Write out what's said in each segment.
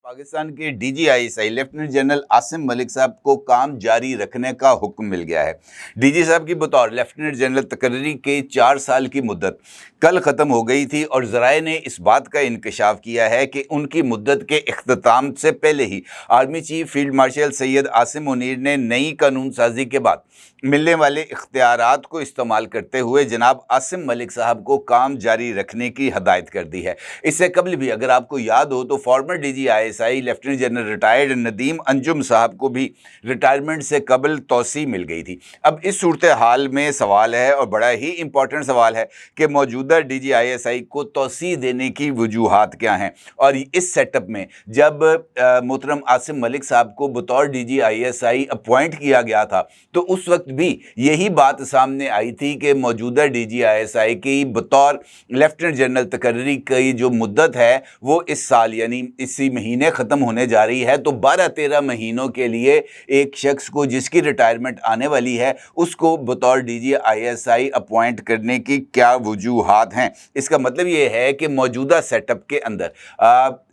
पाकिस्तान के DGISI lieutenant general Asim Malik साहब को काम जारी रखने का हुक्म मिल गया है। DG साहब की बतौर लेफ्टिनेंट जनरल तकर्री के 4 साल की मुद्दत कल ख़त्म हो गई थी और ज़राए ने इस बात का इंकशाफ किया है कि उनकी मुद्दत के इख्तिताम से पहले ही army chief field marshal Syed Asim Munir ने नई कानून साजी के बाद मिलने वाले इख्तियारात को इस्तेमाल करते हुए जनाब आसिम मलिक साहब को काम जारी रखने की हदायत कर दी है। इससे कबल भी अगर आपको याद हो तो farmer DGISI lieutenant general retired Nadeem Anjum साहब को भी रिटायरमेंट से कबल तौसी मिल गई थी। अब इस सूरत हाल में सवाल है और बड़ा ही इंपॉर्टेंट सवाल है कि मौजूदा DGISI को तौसी देने की वजूहात क्या हैं। और इस सेटअप में जब मोहतरम आसिम मलिक साहब को बतौर DGISI अपॉइंट किया गया था तो उस वक्त भी यही बात सामने आई थी कि मौजूदा DGISI की बतौर लेफ्टिनेंट जनरल तकर्री की जो मुद्दत है वो इस साल यानी इसी महीने ख़त्म होने जा रही है। तो 12-13 महीनों के लिए एक शख्स को जिसकी रिटायरमेंट आने वाली है उसको बतौर DGISI अपॉइंट करने की क्या वजूहात हैं। इसका मतलब ये है कि मौजूदा सेटअप के अंदर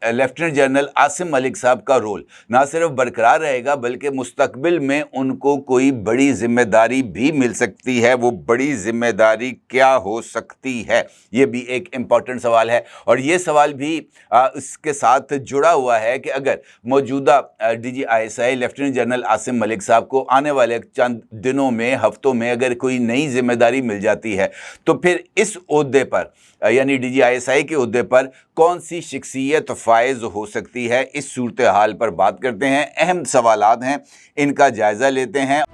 लेफ्टिनेंट जनरल आसिम मलिक साहब का रोल ना सिर्फ बरकरार रहेगा बल्कि मुस्तकबिल में उनको कोई बड़ी जिम्मेदारी भी मिल सकती है। वो बड़ी जिम्मेदारी क्या हो सकती है, ये भी एक इम्पॉर्टेंट सवाल है। और ये सवाल भी इसके साथ जुड़ा हुआ है कि अगर मौजूदा DGISI lieutenant general Asim Malik साहब को आने वाले चंद दिनों में हफ्तों में अगर कोई नई जिम्मेदारी मिल जाती है तो फिर इस ओहदे पर यानी DGISI के ओहदे पर कौन सी शख्सियत फायज हो सकती है। इस सूरत हाल पर बात करते हैं, अहम सवालात हैं, इनका जायज़ा लेते हैं।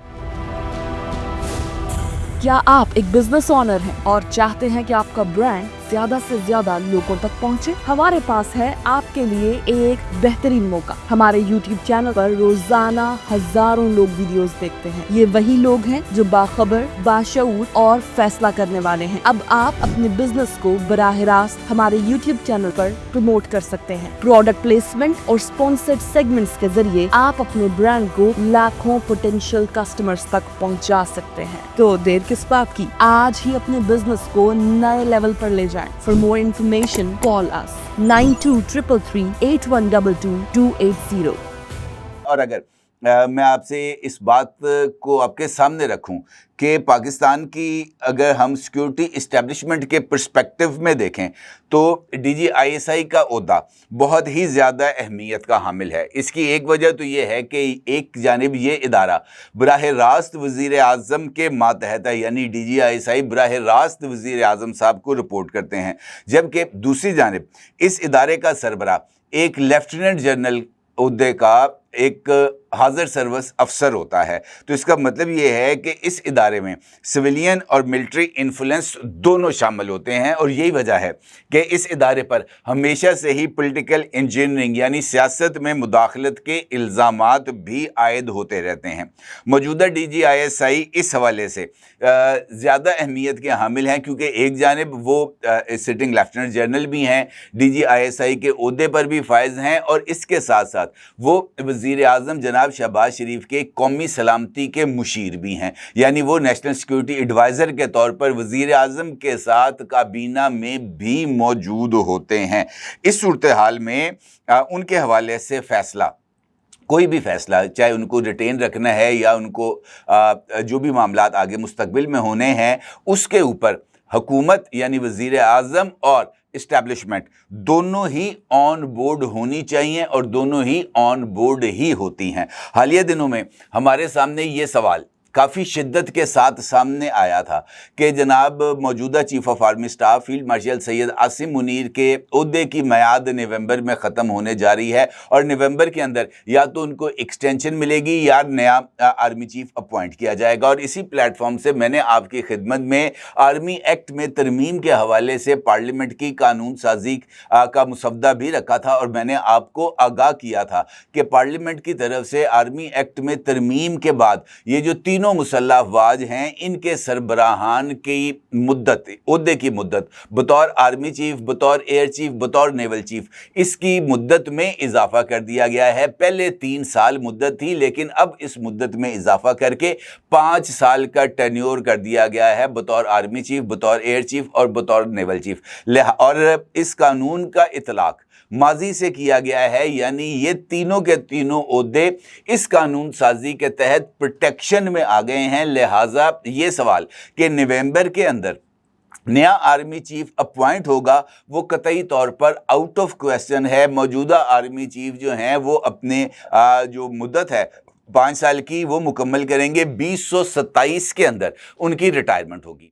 क्या आप एक बिजनेस ओनर हैं और चाहते हैं कि आपका ब्रांड ज्यादा से ज्यादा लोगों तक पहुंचे? हमारे पास है आपके लिए एक बेहतरीन मौका। हमारे YouTube चैनल पर रोजाना हजारों लोग वीडियोस देखते हैं। ये वही लोग हैं जो बाखबर, बाशऊर और फैसला करने वाले हैं। अब आप अपने बिजनेस को बराह रास्त हमारे YouTube चैनल पर प्रमोट कर सकते हैं। प्रोडक्ट प्लेसमेंट और स्पॉन्सर्ड सेगमेंट्स के जरिए आप अपने ब्रांड को लाखों पोटेंशियल कस्टमर्स तक पहुंचा सकते हैं। तो देर किस बात की, आज ही अपने बिजनेस को नए लेवल पर ले जाएं। For more information, call us 923338122280। और अगर मैं आपसे इस बात को आपके सामने रखूं कि पाकिस्तान की अगर हम सिक्योरिटी इस्टेब्लिशमेंट के पर्सपेक्टिव में देखें तो DGISI का ओहदा बहुत ही ज़्यादा अहमियत का हामिल है। इसकी एक वजह तो ये है कि एक जानिब ये इदारा बराह रास्त वज़ीर आज़म के मातहत है, यानी DGISI बराह रास्त वज़ीर आज़म साहब को रिपोर्ट करते हैं, जबकि दूसरी जानिब इस इदारे का सरबराह एक लेफ्टिनेंट जनरल ओहदे का एक हाज़र सर्विस अफसर होता है। तो इसका मतलब ये है कि इस इदारे में सिविलियन और मिलिट्री इन्फ्लुएंस दोनों शामिल होते हैं और यही वजह है कि इस इदारे पर हमेशा से ही पॉलिटिकल इंजीनियरिंग यानी सियासत में मुदाखलत के इल्ज़ामात भी आयद होते रहते हैं। मौजूदा DGISI इस हवाले से ज़्यादा अहमियत के हामिल हैं क्योंकि एक जानिब वो सिटिंग लेफ्टिनेंट जनरल भी हैं, DGISI के ओहदे पर भी फायज हैं और इसके साथ साथ वो वज़ीर आज़म जनाब शहबाज शरीफ के कौमी सलामती के मुशीर भी हैं, यानी वो नेशनल सिक्योरिटी एडवाइज़र के तौर पर वज़ीर आज़म के साथ काबीना में भी मौजूद होते हैं। इस सूरत हाल में उनके हवाले से फ़ैसला, कोई भी फ़ैसला, चाहे उनको रिटेन रखना है या उनको जो भी मामलात आगे मुस्तकबिल में होने हैं, उसके ऊपर हुकूमत यानी वज़ीर आज़म और इस्टेब्लिशमेंट दोनों ही ऑन बोर्ड होनी चाहिए और दोनों ही ऑन बोर्ड ही होती हैं। हालिया दिनों में हमारे सामने ये सवाल काफ़ी शिद्दत के साथ सामने आया था कि जनाब मौजूदा chief of army staff field marshal Syed Asim Munir के ओहदे की मियाद नवंबर में ख़त्म होने जा रही है और नवंबर के अंदर या तो उनको एक्सटेंशन मिलेगी या नया आर्मी चीफ अपॉइंट किया जाएगा। और इसी प्लेटफॉर्म से मैंने आपकी खिदमत में आर्मी एक्ट में तरमीम के हवाले से पार्लियामेंट की कानून साजी का मुसवदा भी रखा था और मैंने आपको आगाह किया था कि पार्लियामेंट की तरफ से आर्मी एक्ट में तरमीम के बाद ये जो तीनों मुसल्लह अफवाज हैं इनके सरबराहान की मुद्दत, ओहदे की मुद्दत बतौर आर्मी चीफ, बतौर एयर चीफ, बतौर नेवल चीफ, इसकी मुद्दत में इजाफा कर दिया गया है। पहले 3 साल मुद्दत थी लेकिन अब इस मुद्दत में इजाफा करके 5 साल का टेन्योर कर दिया गया है बतौर आर्मी चीफ, बतौर एयर चीफ और बतौर नेवल चीफ। और इस कानून का इतलाक ماضی سے کیا گیا ہے، یعنی یہ تینوں کے تینوں عہدے اس قانون سازی کے تحت پروٹیکشن میں آ گئے ہیں۔ لہٰذا یہ سوال کہ نومبر کے اندر نیا آرمی چیف اپوائنٹ ہوگا وہ قطعی طور پر آؤٹ آف کویسچن ہے۔ موجودہ آرمی چیف جو ہیں وہ اپنے جو مدت ہے 5 سال کی وہ مکمل کریں گے، 2027 کے اندر ان کی ریٹائرمنٹ ہوگی۔